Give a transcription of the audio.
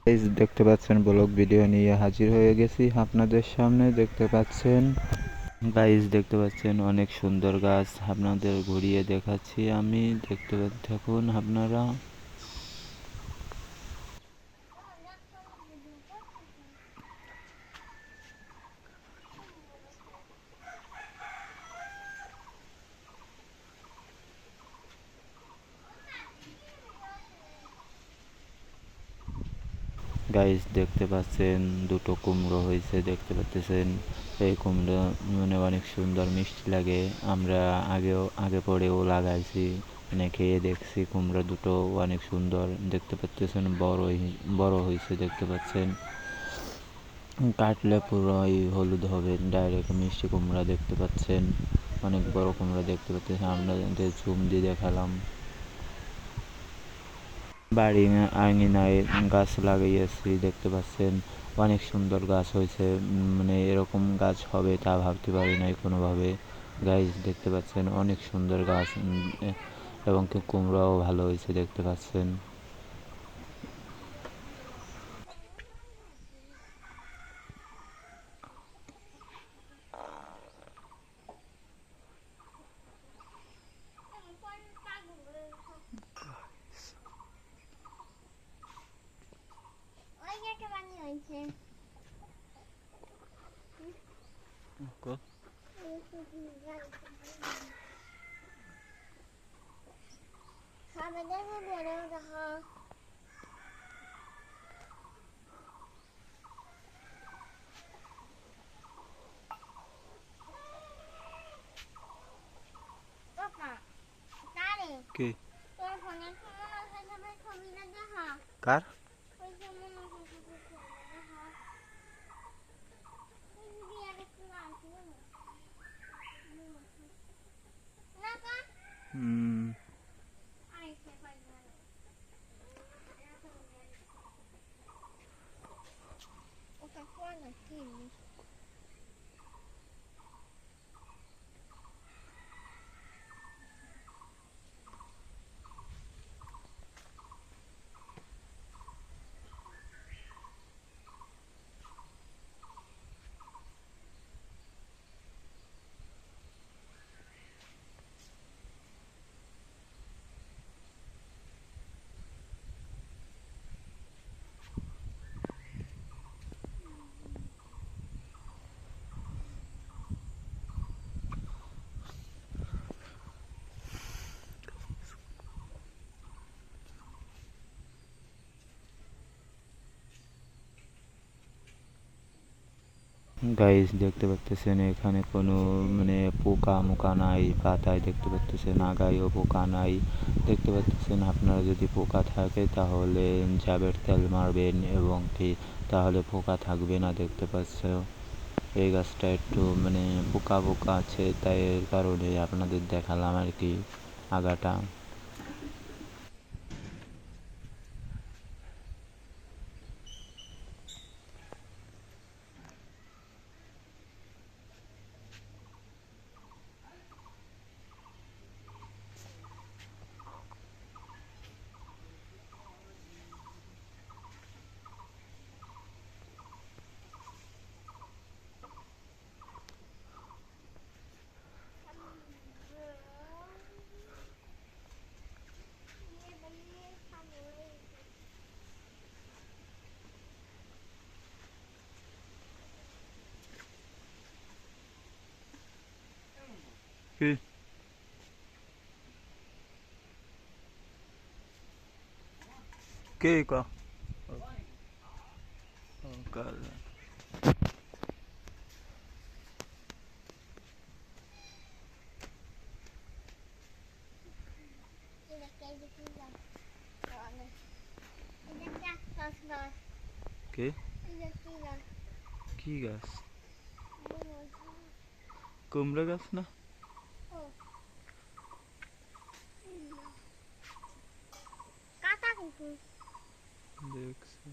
Guys দেখতে পাচ্ছেন blog video নিয়ে হাজির হয়ে গেছি আপনাদের সামনে। দেখতে পাচ্ছেন গাইস, দেখতে পাচ্ছেন অনেক সুন্দর গাছ, আপনাদের ঘুরিয়ে দেখাচ্ছি আমি। দেখতে থাকুন আপনারা। গাইস দেখতে পাচ্ছেন দুটো কুমড়ো হয়েছে, দেখতে পাচ্ছেন। এই কুমড়ো মানে অনেক সুন্দর মিষ্টি লাগে। আমরা আগে পরেও লাগাইছি, মানে খেয়ে দেখছি। কুমড়ো দুটো অনেক সুন্দর দেখতে পাচ্ছেন, বড় হয়েছে দেখতে পাচ্ছেন। কাটলে পুরো হলুদ হবে, ডাইরেক্ট মিষ্টি কুমড়া দেখতে পাচ্ছেন। অনেক বড় কুমড়া দেখতে পাচ্ছেন, আপনাদের জুম দিয়ে দেখালাম। বাড়ি আঙিনায় গাছ লাগিয়েছি, দেখতে পাচ্ছেন অনেক সুন্দর গাছ হয়েছে। মানে এরকম গাছ হবে তা ভাবতে পারি নাই কোনোভাবে। গাছ দেখতে পাচ্ছেন অনেক সুন্দর গাছ, এবং কি কুমড়াও ভালো হয়েছে দেখতে পাচ্ছেন। কি কার গাইস দেখতে পাচ্ছেন এখানে কোনো মানে পোকা মোকা নাই পাতায়, দেখতে পাচ্ছেন আগায়ও পোকা নাই। দেখতে পাচ্ছেন আপনারা যদি পোকা থাকে তাহলে জাবের তেল মারবেন, এবং কি তাহলে পোকা থাকবে না। দেখতে পাচ্ছ এই গাছটা একটু মানে পোকা পোকা আছে, তাই এর কারণে আপনাদের দেখালাম আর কি আগাটা। কি কে কা কাল কে কি গাছ? কুমড়া গাছ না? দেখছি।